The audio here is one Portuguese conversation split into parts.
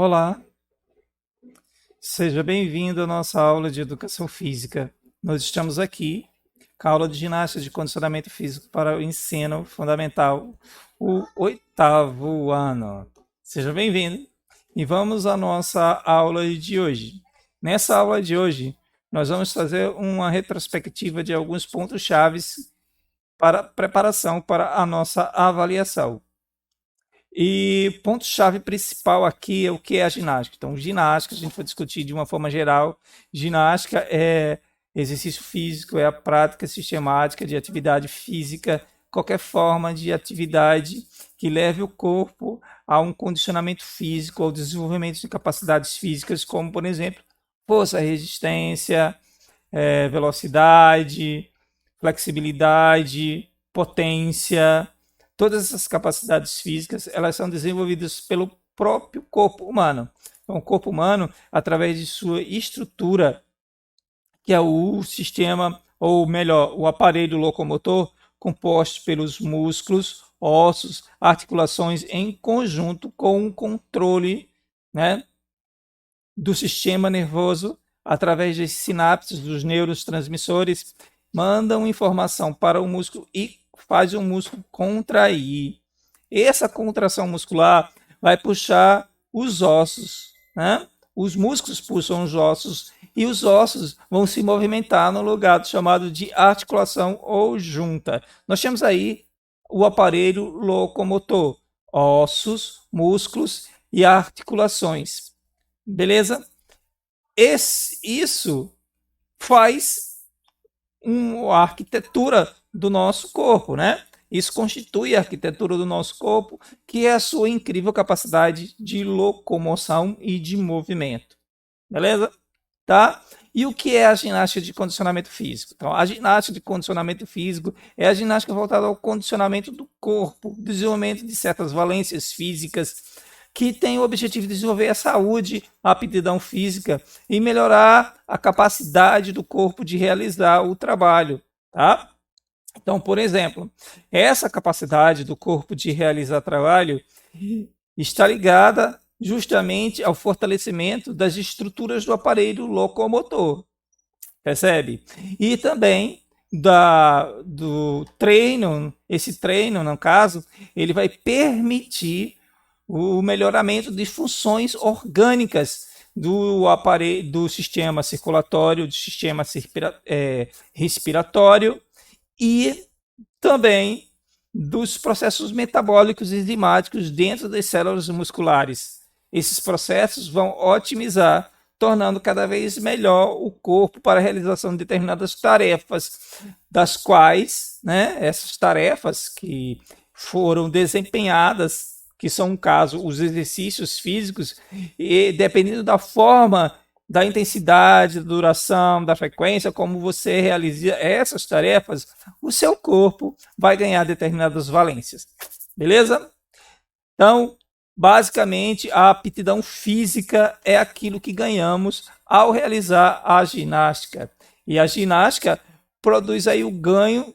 Olá, seja bem-vindo à nossa aula de Educação Física. Nós estamos aqui com a aula de ginástica de condicionamento físico para o ensino fundamental, o oitavo ano. Seja bem-vindo e vamos à nossa aula de hoje. Nessa aula de hoje, nós vamos fazer uma retrospectiva de alguns pontos chaves para preparação para a nossa avaliação. E ponto-chave principal aqui é o que é a ginástica. Então, ginástica, a gente vai discutir de uma forma geral. Ginástica é exercício físico, é a prática sistemática de atividade física, qualquer forma de atividade que leve o corpo a um condicionamento físico, ao desenvolvimento de capacidades físicas, como, por exemplo, força, resistência, velocidade, flexibilidade, potência. Todas essas capacidades físicas, elas são desenvolvidas pelo próprio corpo humano. Então, o corpo humano, através de sua estrutura, que é o sistema, ou melhor, o aparelho locomotor, composto pelos músculos, ossos, articulações, em conjunto com o controle, né, do sistema nervoso, através das sinapses dos neurotransmissores, mandam informação para o músculo e faz o músculo contrair. Essa contração muscular vai puxar os ossos, né? Os músculos puxam os ossos e os ossos vão se movimentar no lugar chamado de articulação ou junta. Nós temos aí o aparelho locomotor, ossos, músculos e articulações. Beleza? Isso faz a arquitetura do nosso corpo, né? Isso constitui a arquitetura do nosso corpo, que é a sua incrível capacidade de locomoção e de movimento. Beleza? Tá? E o que é a ginástica de condicionamento físico? Então, a ginástica de condicionamento físico é a ginástica voltada ao condicionamento do corpo, desenvolvimento de certas valências físicas, que tem o objetivo de desenvolver a saúde, a aptidão física e melhorar a capacidade do corpo de realizar o trabalho. Tá? Então, por exemplo, essa capacidade do corpo de realizar trabalho está ligada justamente ao fortalecimento das estruturas do aparelho locomotor, percebe? E também do treino, esse treino, no caso, ele vai permitir o melhoramento de funções orgânicas do aparelho, do sistema circulatório, do sistema respiratório e também dos processos metabólicos e enzimáticos dentro das células musculares. Esses processos vão otimizar, tornando cada vez melhor o corpo para a realização de determinadas tarefas, das quais, né, essas tarefas que foram desempenhadas, que são, no caso, os exercícios físicos, e dependendo da forma, da intensidade, da duração, da frequência, como você realiza essas tarefas, o seu corpo vai ganhar determinadas valências. Beleza? Então, basicamente, a aptidão física é aquilo que ganhamos ao realizar a ginástica. E a ginástica produz aí o ganho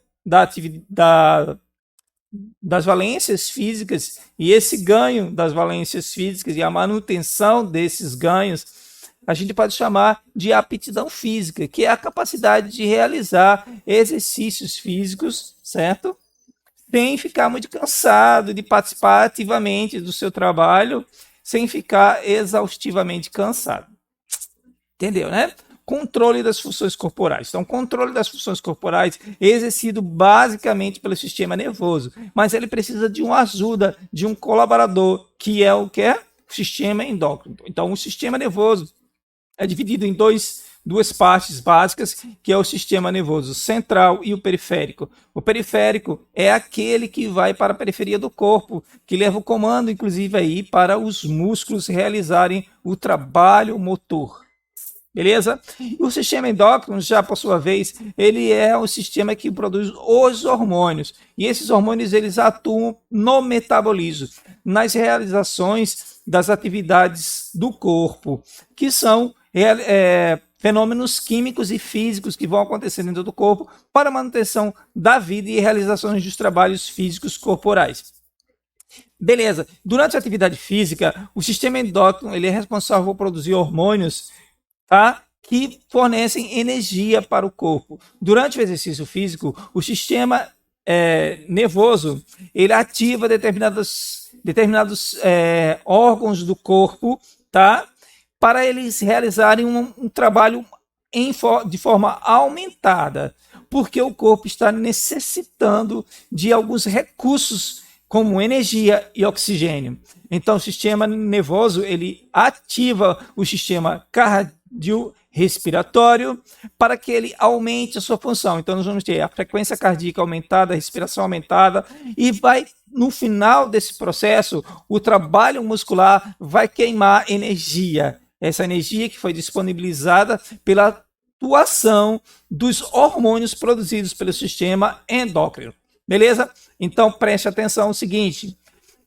das valências físicas, e esse ganho das valências físicas e a manutenção desses ganhos a gente pode chamar de aptidão física, que é a capacidade de realizar exercícios físicos, certo? Sem ficar muito cansado, de participar ativamente do seu trabalho, sem ficar exaustivamente cansado. Entendeu, né? Controle das funções corporais. Então, controle das funções corporais é exercido basicamente pelo sistema nervoso, mas ele precisa de uma ajuda, de um colaborador, que é o que é? O sistema endócrino. Então, o sistema nervoso é dividido em duas partes básicas, que é o sistema nervoso central e o periférico. O periférico é aquele que vai para a periferia do corpo, que leva o comando, inclusive, aí, para os músculos realizarem o trabalho motor. Beleza? E o sistema endócrino, já por sua vez, ele é o sistema que produz os hormônios. E esses hormônios, eles atuam no metabolismo, nas realizações das atividades do corpo, que são fenômenos químicos e físicos que vão acontecer dentro do corpo para a manutenção da vida e realizações dos trabalhos físicos corporais. Beleza. Durante a atividade física, o sistema endócrino ele é responsável por produzir hormônios, tá? Que fornecem energia para o corpo. Durante o exercício físico, o sistema nervoso ele ativa determinados órgãos do corpo, tá? Para eles realizarem um trabalho de forma aumentada, porque o corpo está necessitando de alguns recursos como energia e oxigênio. Então, o sistema nervoso ele ativa o sistema cardiorrespiratório para que ele aumente a sua função. Então, nós vamos ter a frequência cardíaca aumentada, a respiração aumentada, e no final desse processo, o trabalho muscular vai queimar energia. Essa energia que foi disponibilizada pela atuação dos hormônios produzidos pelo sistema endócrino. Beleza? Então, preste atenção no seguinte,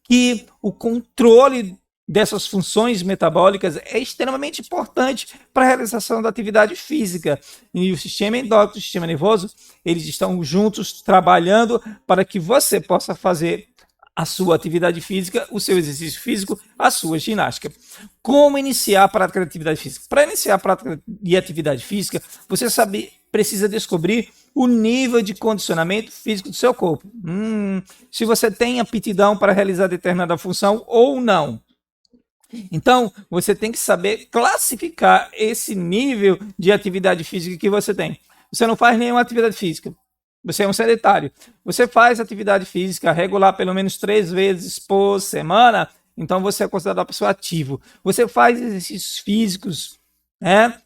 que o controle dessas funções metabólicas é extremamente importante para a realização da atividade física. E o sistema endócrino e o sistema nervoso, eles estão juntos trabalhando para que você possa fazer a sua atividade física, o seu exercício físico, a sua ginástica. Como iniciar a prática de atividade física? Para iniciar a prática de atividade física, você precisa descobrir o nível de condicionamento físico do seu corpo. Se você tem aptidão para realizar determinada função ou não. Então, você tem que saber classificar esse nível de atividade física que você tem. Você não faz nenhuma atividade física. Você é um sedentário. Você faz atividade física regular pelo menos 3 vezes por semana, então você é considerado uma pessoa ativa. Você faz exercícios físicos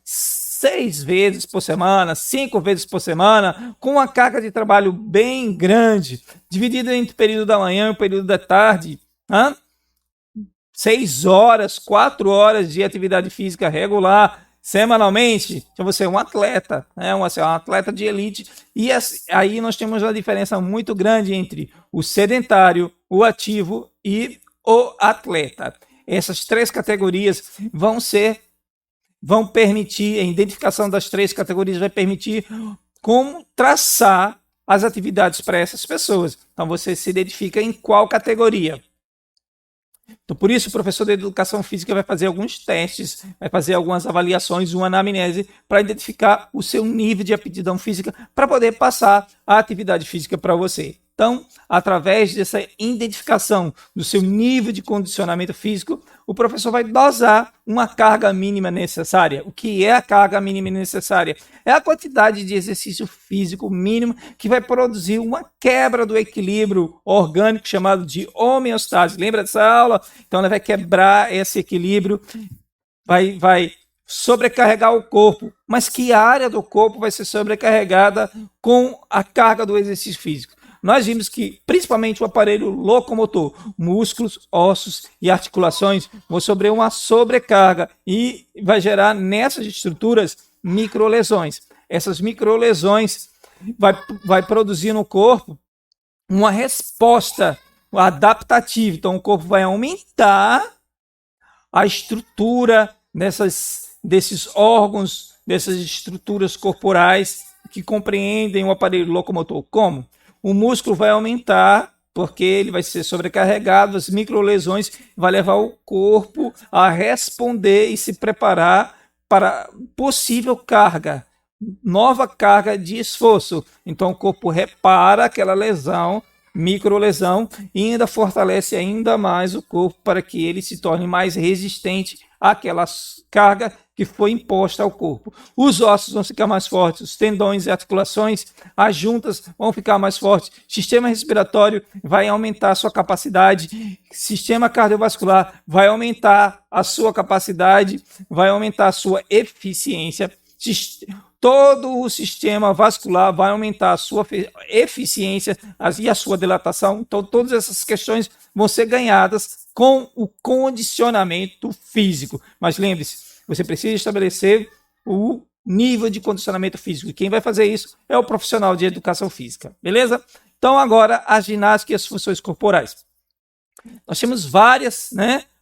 6 vezes por semana, 5 vezes por semana, com uma carga de trabalho bem grande, dividida entre o período da manhã e o período da tarde. 6 horas, 4 horas de atividade física regular, semanalmente, então você é um atleta, um atleta de elite, e aí nós temos uma diferença muito grande entre o sedentário, o ativo e o atleta. Essas 3 categorias vão permitir, a identificação das 3 categorias vai permitir como traçar as atividades para essas pessoas. Então você se identifica em qual categoria. Então, por isso, o professor de educação física vai fazer alguns testes, vai fazer algumas avaliações, uma anamnese, para identificar o seu nível de aptidão física, para poder passar a atividade física para você. Então, através dessa identificação do seu nível de condicionamento físico, o professor vai dosar uma carga mínima necessária. O que é a carga mínima necessária? É a quantidade de exercício físico mínimo que vai produzir uma quebra do equilíbrio orgânico chamado de homeostase. Lembra dessa aula? Então, ela vai quebrar esse equilíbrio, vai sobrecarregar o corpo. Mas que área do corpo vai ser sobrecarregada com a carga do exercício físico? Nós vimos que, principalmente o aparelho locomotor, músculos, ossos e articulações vão sofrer uma sobrecarga e vai gerar nessas estruturas microlesões. Essas microlesões vai produzir no corpo uma resposta adaptativa. Então, o corpo vai aumentar a estrutura desses órgãos, dessas estruturas corporais que compreendem o aparelho locomotor. Como? O músculo vai aumentar, porque ele vai ser sobrecarregado, as microlesões vai levar o corpo a responder e se preparar para possível carga, nova carga de esforço. Então o corpo repara aquela lesão, microlesão, e ainda fortalece ainda mais o corpo para que ele se torne mais resistente àquela carga que foi imposta ao corpo. Os ossos vão ficar mais fortes, os tendões e articulações, as juntas vão ficar mais fortes, o sistema respiratório vai aumentar a sua capacidade, sistema cardiovascular vai aumentar a sua capacidade, vai aumentar a sua eficiência, todo o sistema vascular vai aumentar a sua eficiência e a sua dilatação. Então, todas essas questões vão ser ganhadas com o condicionamento físico. Mas lembre-se, você precisa estabelecer o nível de condicionamento físico. E quem vai fazer isso é o profissional de educação física. Beleza? Então, agora, a ginástica e as funções corporais. Nós temos várias,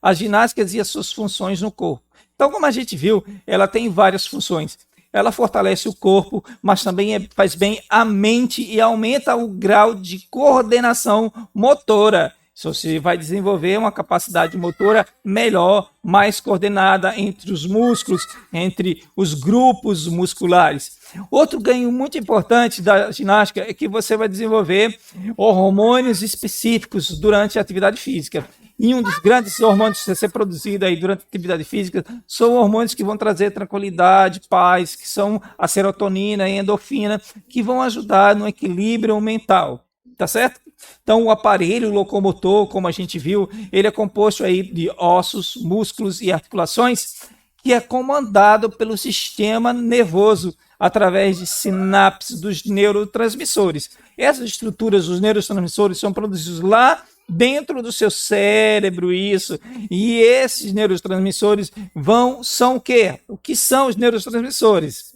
as ginásticas e as suas funções no corpo. Então, como a gente viu, ela tem várias funções. Ela fortalece o corpo, mas também faz bem à mente e aumenta o grau de coordenação motora. Você vai desenvolver uma capacidade motora melhor, mais coordenada entre os músculos, entre os grupos musculares. Outro ganho muito importante da ginástica é que você vai desenvolver hormônios específicos durante a atividade física. E um dos grandes hormônios a ser produzido aí durante a atividade física são hormônios que vão trazer tranquilidade, paz, que são a serotonina e a endorfina, que vão ajudar no equilíbrio mental. Tá certo? Então, o aparelho locomotor, como a gente viu, ele é composto aí de ossos, músculos e articulações, que é comandado pelo sistema nervoso através de sinapses dos neurotransmissores. Essas estruturas dos neurotransmissores são produzidos lá dentro do seu cérebro, isso. E esses neurotransmissores são o quê? O que são os neurotransmissores?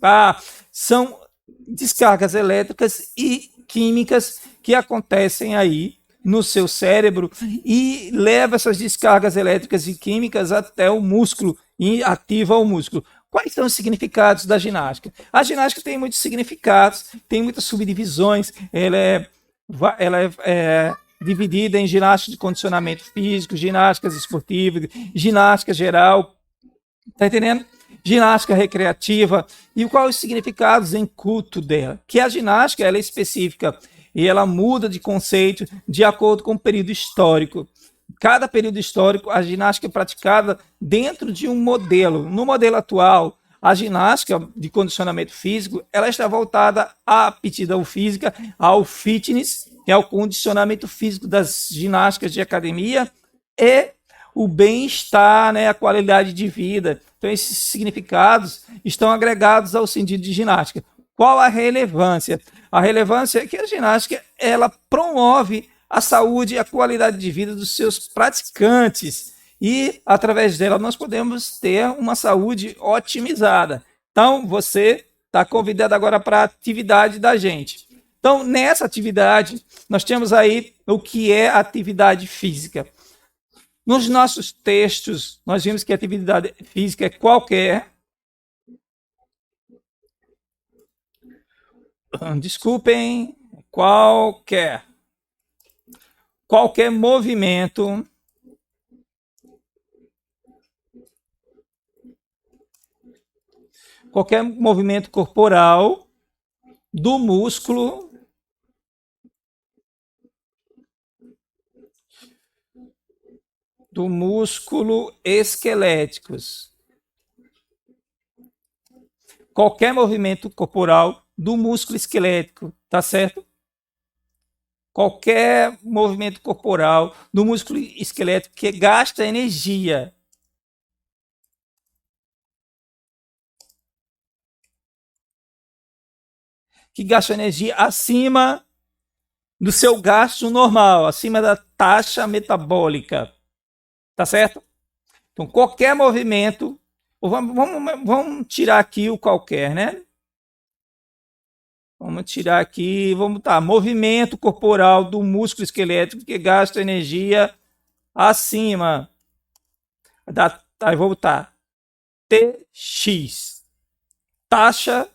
São descargas elétricas e químicas que acontecem aí no seu cérebro e leva essas descargas elétricas e químicas até o músculo e ativa o músculo. Quais são os significados da ginástica? A ginástica tem muitos significados, tem muitas subdivisões, ela é dividida em ginástica de condicionamento físico, ginásticas esportivas, ginástica geral, tá entendendo? Ginástica recreativa. E quais os significados em culto dela? Que a ginástica ela é específica e ela muda de conceito de acordo com o período histórico. Cada período histórico, a ginástica é praticada dentro de um modelo. No modelo atual, a ginástica de condicionamento físico ela está voltada à aptidão física, ao fitness, que é o condicionamento físico das ginásticas de academia e o bem-estar, né, a qualidade de vida. Então, esses significados estão agregados ao sentido de ginástica. Qual a relevância? A relevância é que a ginástica ela promove a saúde e a qualidade de vida dos seus praticantes e, através dela, nós podemos ter uma saúde otimizada. Então, você está convidado agora para a atividade da gente. Então, nessa atividade, nós temos aí o que é atividade física. Nos nossos textos, nós vimos que a atividade física é qualquer movimento corporal do músculo esqueléticos. Qualquer movimento corporal do músculo esquelético, tá certo? Qualquer movimento corporal do músculo esquelético que gasta energia. Que gasta energia acima do seu gasto normal, acima da taxa metabólica. Tá certo? Então, qualquer movimento, vamos tirar aqui o qualquer, né? Vamos tirar aqui, movimento corporal do músculo esquelético que gasta energia acima da, aí vou botar TX, taxa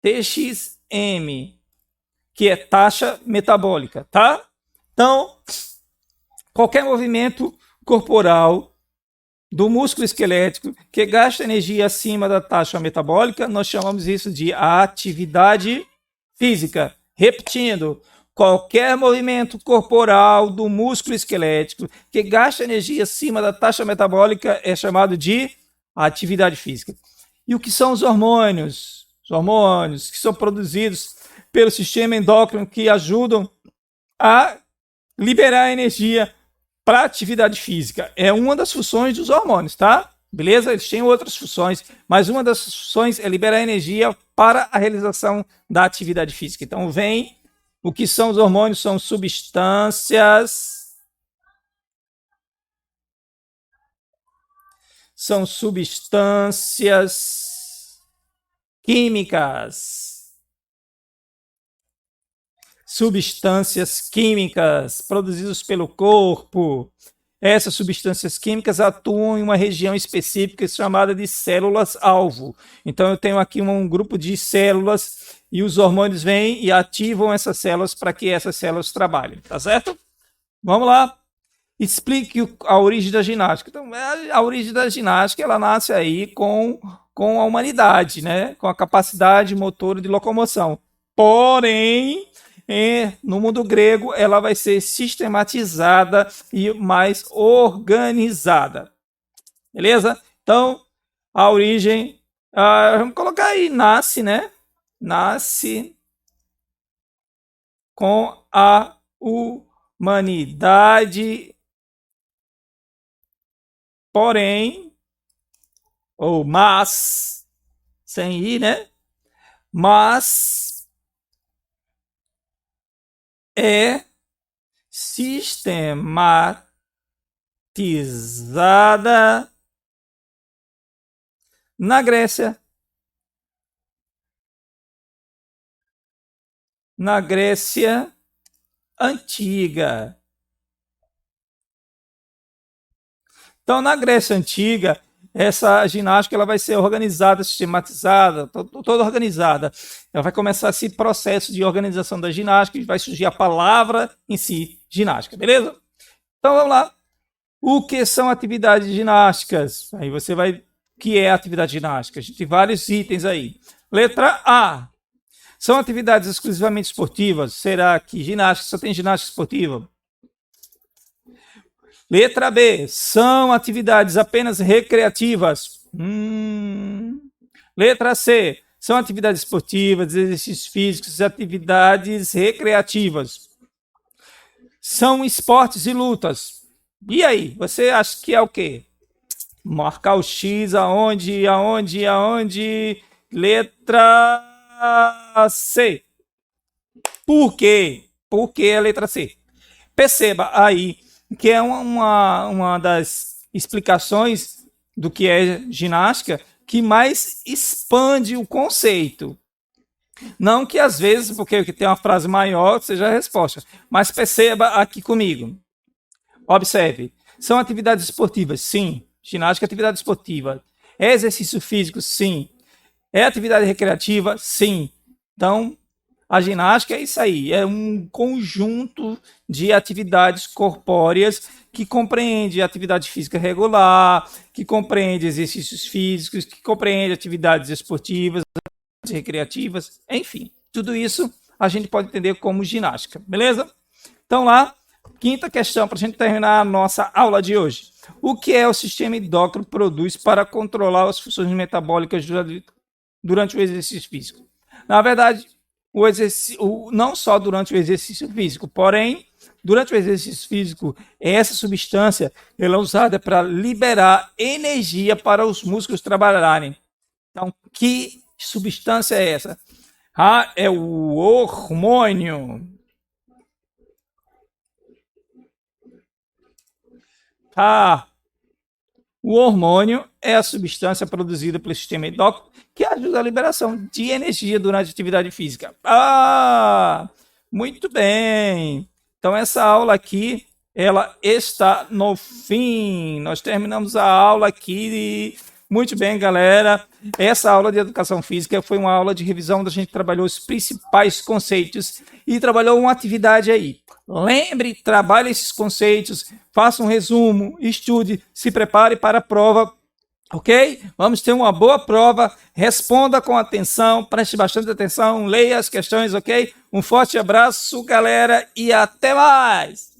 TXM, que é taxa metabólica, tá? Então, qualquer movimento corporal do músculo esquelético que gasta energia acima da taxa metabólica, nós chamamos isso de atividade física. Repetindo, qualquer movimento corporal do músculo esquelético que gasta energia acima da taxa metabólica é chamado de atividade física. E o que são os hormônios? Os hormônios que são produzidos pelo sistema endócrino que ajudam a liberar energia para atividade física. É uma das funções dos hormônios, tá? Beleza? Eles têm outras funções, mas uma das funções é liberar energia para a realização da atividade física. Então, o que são os hormônios? São substâncias químicas. Substâncias químicas produzidas pelo corpo Essas substâncias químicas atuam em uma região específica chamada de células-alvo. Então, eu tenho aqui um grupo de células e os hormônios vêm e ativam essas células para que essas células trabalhem, tá certo? Vamos lá. Explique a origem da ginástica. Então, a origem da ginástica, ela nasce aí com a humanidade, né? Com a capacidade motora de locomoção. Porém, no mundo grego, ela vai ser sistematizada e mais organizada. Beleza? Então, a origem, vamos colocar aí, nasce, né? Nasce com a humanidade, porém, ou mas, sem ir, né? Mas é sistematizada na Grécia. Na Grécia Antiga. Então, na Grécia Antiga, essa ginástica ela vai ser organizada, sistematizada, toda organizada. Ela vai começar esse processo de organização da ginástica e vai surgir a palavra em si, ginástica, beleza? Então, vamos lá. O que são atividades ginásticas? Aí você vai... O que é atividade ginástica? A gente tem vários itens aí. Letra A. São atividades exclusivamente esportivas? Será que ginástica só tem ginástica esportiva? Letra B. São atividades apenas recreativas? Letra C. São atividades esportivas, exercícios físicos, atividades recreativas. São esportes e lutas. E aí? Você acha que é o quê? Marcar o X aonde? Letra C. Por quê? Por que a letra C? Perceba aí que é uma das explicações do que é ginástica que mais expande o conceito. Não que às vezes, porque tem uma frase maior, seja a resposta. Mas perceba aqui comigo. Observe. São atividades esportivas? Sim. Ginástica é atividade esportiva. É exercício físico? Sim. É atividade recreativa? Sim. Então, a ginástica é isso aí. É um conjunto de atividades corpóreas que compreende atividade física regular, que compreende exercícios físicos, que compreende atividades esportivas, recreativas, enfim. Tudo isso a gente pode entender como ginástica, beleza? Então lá, quinta questão para a gente terminar a nossa aula de hoje. O que é o sistema endócrino produz para controlar as funções metabólicas durante o exercício físico? Na verdade, não só durante o exercício físico, porém, durante o exercício físico, essa substância ela é usada para liberar energia para os músculos trabalharem. Então, que substância é essa? É o hormônio. O hormônio é a substância produzida pelo sistema endócrino que ajuda a liberação de energia durante a atividade física. Muito bem. Então, essa aula aqui, ela está no fim. Nós terminamos a aula aqui. Muito bem, galera. Essa aula de educação física foi uma aula de revisão onde a gente trabalhou os principais conceitos e trabalhou uma atividade aí. Lembre, trabalhe esses conceitos, faça um resumo, estude, se prepare para a prova, ok? Vamos ter uma boa prova, responda com atenção, preste bastante atenção, leia as questões, ok? Um forte abraço, galera, e até mais!